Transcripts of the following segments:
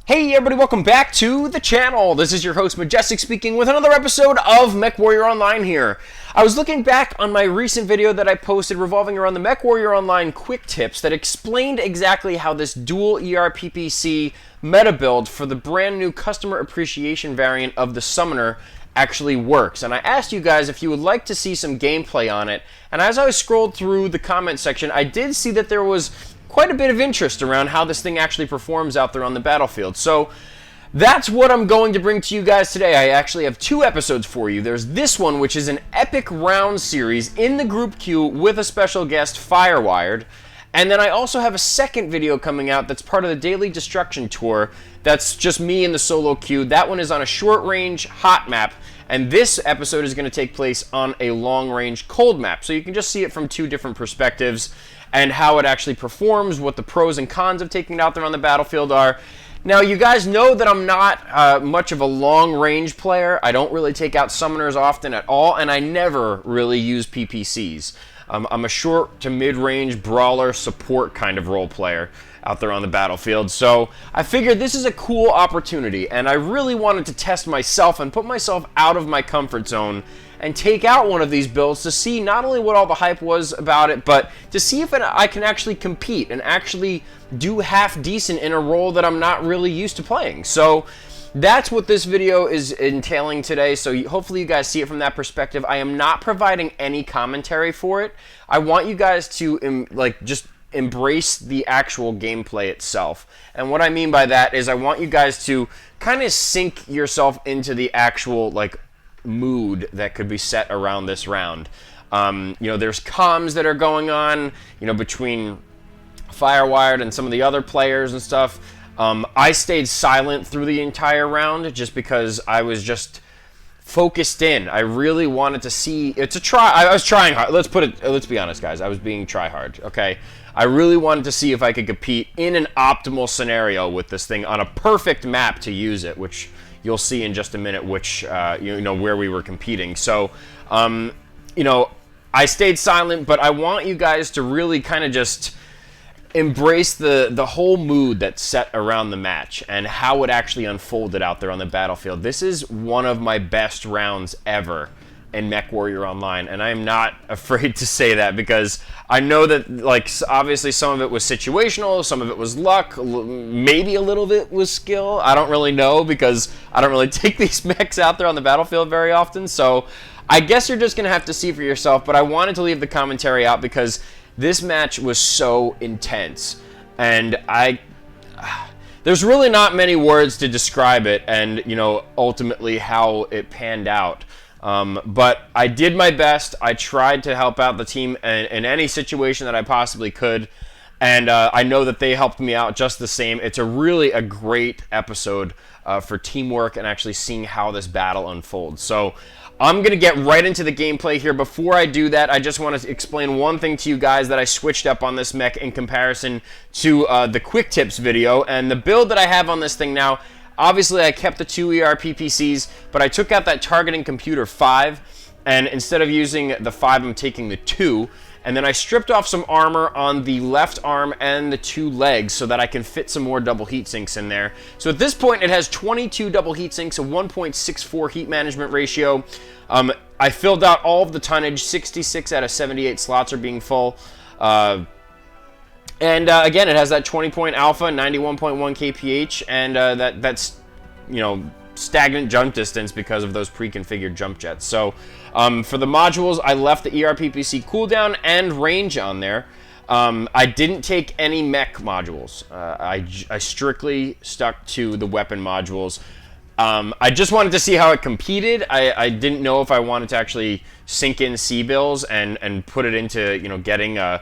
Hey everybody, welcome back to the channel. This is your host Majestic speaking with another episode of MechWarrior Online here. I was looking back on my recent video that I posted revolving around the MechWarrior Online quick tips that explained exactly how this Dual ERPPC Meta build for the brand new customer appreciation variant of the Summoner actually works. And I asked you guys if you would like to see some gameplay on it. And as I scrolled through the comment section, I did see that there was quite a bit of interest around how this thing actually performs out there on the battlefield. So that's what I'm going to bring to you guys today. I actually have two episodes for you. There's this one, which is an epic round series in the group queue with a special guest, FireWired. And then I also have a second video coming out that's part of the Daily Destruction Tour. That's just me in the solo queue. That one is on a short-range hot map. And this episode is going to take place on a long-range cold map. So you can just see it from two different perspectives and how it actually performs, what the pros and cons of taking it out there on the battlefield are. Now, you guys know that I'm not much of a long-range player. I don't really take out summoners often at all, and I never really use PPCs. I'm a short to mid-range brawler support kind of role player out there on the battlefield. So I figured this is a cool opportunity, and I really wanted to test myself and put myself out of my comfort zone and take out one of these builds to see not only what all the hype was about it, but to see if I can actually compete and actually do half decent in a role that I'm not really used to playing. So that's what this video is entailing today, so hopefully you guys see it from that perspective. I am not providing any commentary for it. I want you guys to just embrace the actual gameplay itself. And what I mean by that is I want you guys to kind of sink yourself into the actual mood that could be set around this round. There's comms that are going on, between FireWired and some of the other players and stuff. I stayed silent through the entire round just because I was just focused in. I really wanted to see. It's a try. I was trying hard. Let's be honest, guys. I was being try hard. Okay. I really wanted to see if I could compete in an optimal scenario with this thing on a perfect map to use it, which you'll see in just a minute, which where we were competing. So, I stayed silent, but I want you guys to really kind of just embrace the whole mood that's set around the match and how it actually unfolded out there on the battlefield. This is one of my best rounds ever in MechWarrior Online, and I am not afraid to say that because I know that, obviously some of it was situational, some of it was luck, maybe a little bit was skill. I don't really know because I don't really take these mechs out there on the battlefield very often, so I guess you're just going to have to see for yourself, but I wanted to leave the commentary out because this match was so intense, and there's really not many words to describe it and, ultimately how it panned out. But I did my best. I tried to help out the team in any situation that I possibly could, and I know that they helped me out just the same. It's really a great episode for teamwork and actually seeing how this battle unfolds. So I'm going to get right into the gameplay here. Before I do that, I just want to explain one thing to you guys that I switched up on this mech in comparison to the quick tips video. And the build that I have on this thing now, obviously I kept the 2 ERPPCs, but I took out that targeting computer 5, and instead of using the 5, I'm taking the 2. And then I stripped off some armor on the left arm and the 2 legs so that I can fit some more double heat sinks in there. So at this point, it has 22 double heat sinks, a 1.64 heat management ratio. I filled out all of the tonnage. 66 out of 78 slots are being full. Again, it has that 20-point alpha, 91.1 kph, and that's stagnant jump distance because of those pre-configured jump jets. So for the modules, I left the ERPPC cooldown and range on there. I didn't take any mech modules. I strictly stuck to the weapon modules. I just wanted to see how it competed. I didn't know if I wanted to actually sink in C-bills and put it into getting a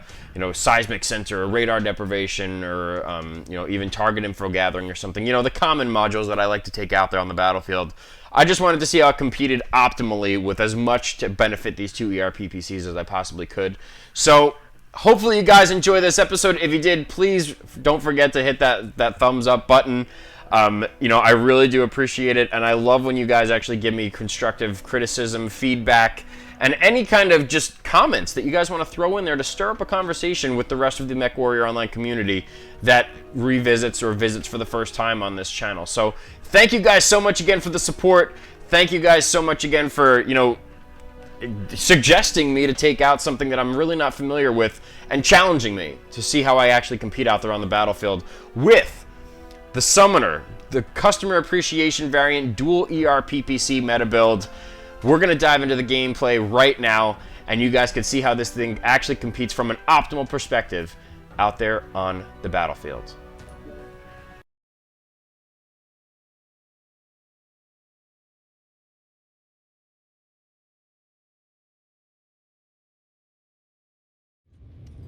seismic sensor or radar deprivation or even target info gathering or something. The common modules that I like to take out there on the battlefield. I just wanted to see how it competed optimally with as much to benefit these 2 ERPPCs as I possibly could. So hopefully you guys enjoy this episode. If you did, please don't forget to hit that thumbs up button. I really do appreciate it, and I love when you guys actually give me constructive criticism, feedback, and any kind of just comments that you guys want to throw in there to stir up a conversation with the rest of the Mech Warrior Online community that revisits or visits for the first time on this channel. So thank you guys so much again for the support. Thank you guys so much again for, you know, suggesting me to take out something that I'm really not familiar with and challenging me to see how I actually compete out there on the battlefield with the Summoner, the Customer Appreciation Variant Dual ERPPC Meta build. We're going to dive into the gameplay right now, and you guys can see how this thing actually competes from an optimal perspective out there on the battlefield.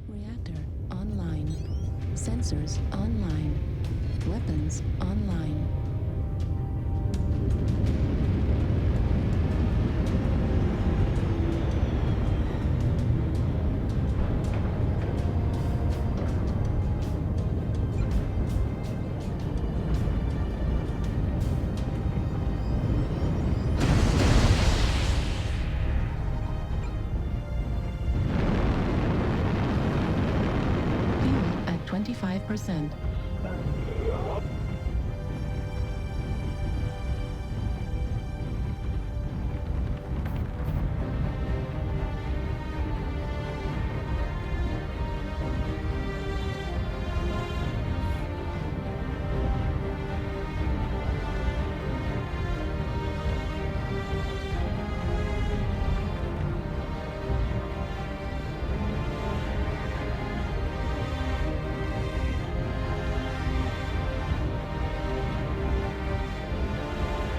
Reactor online. Sensors online. Weapons online. Fuel at 25%.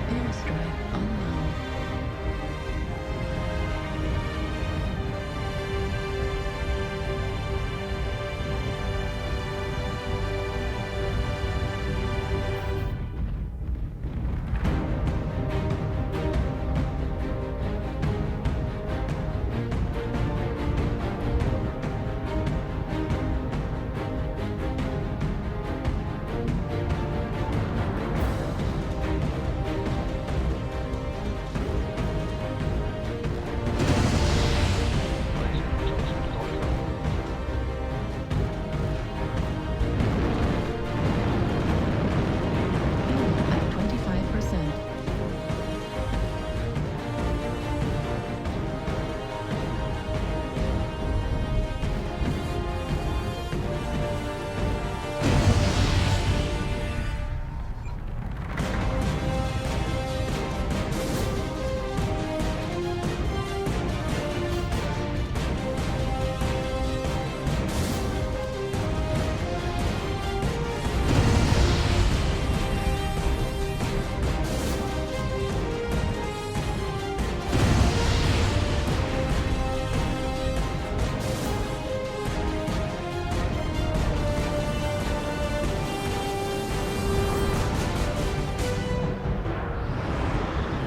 Airstrike online. Fuel at 25%.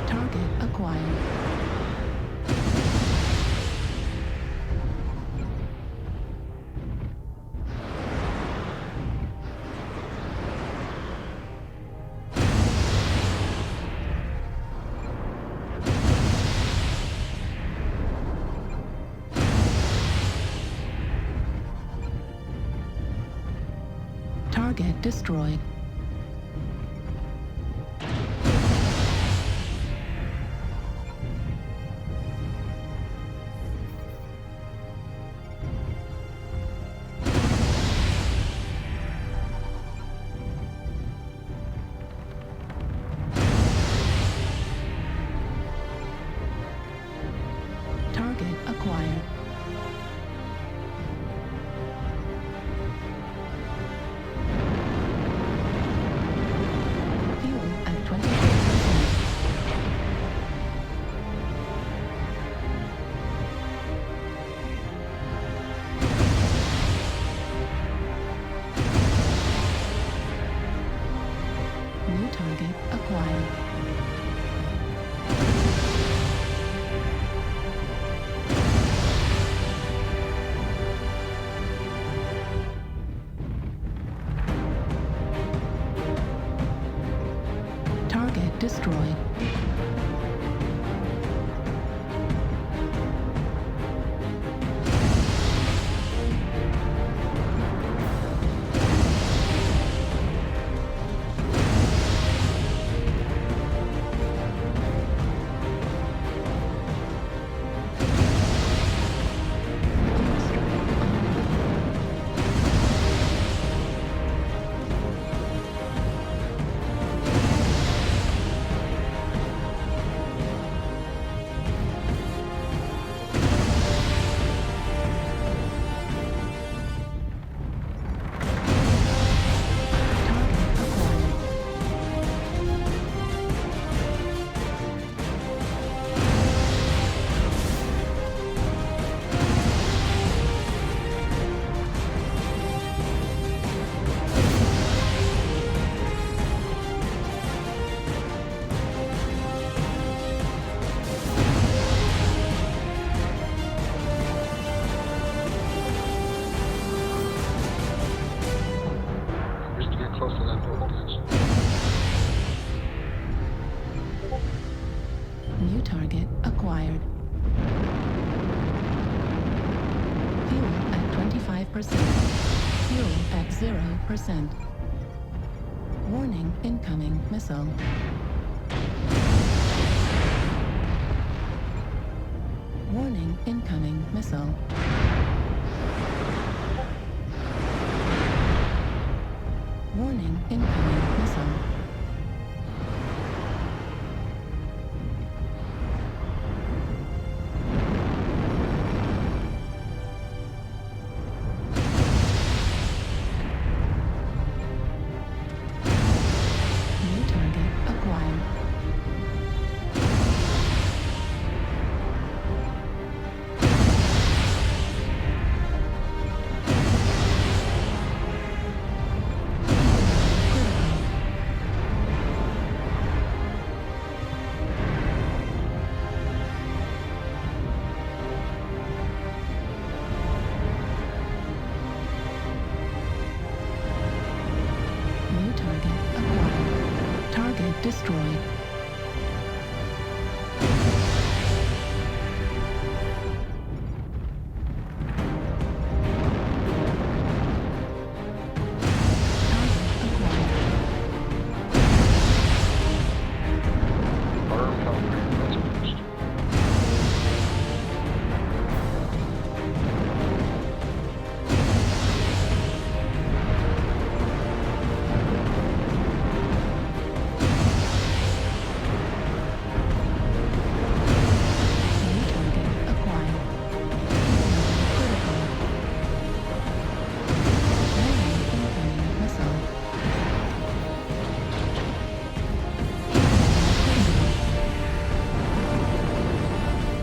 Target acquired. Target destroyed. Target acquired. acquired. Fuel at 25%. Fuel at 0%. Warning, incoming missile. Warning, incoming missile. Warning, incoming missile. New target acquired. New target acquired. Target destroyed. Target acquired. Arm upgrade transfers. New target acquired. Critical. Warning, incoming missile.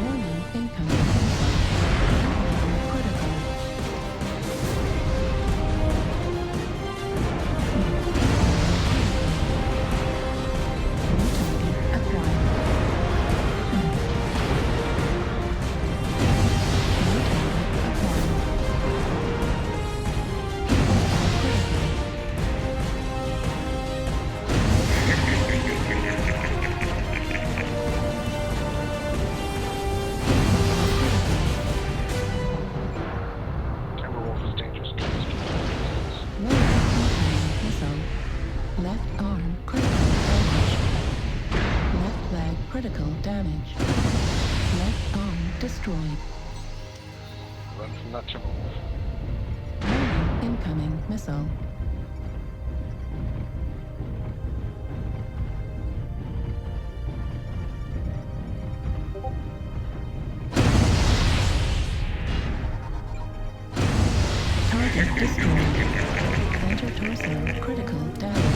Warning, incoming missile. Critical. New target acquired. New target acquired. Timberwolf is dangerous against Warning, incoming missile. Left arm critical damage. Left leg critical damage. Left arm destroyed. Run from that Timberwolf. Warning, incoming missile. Target destroyed. Center torso critical damage.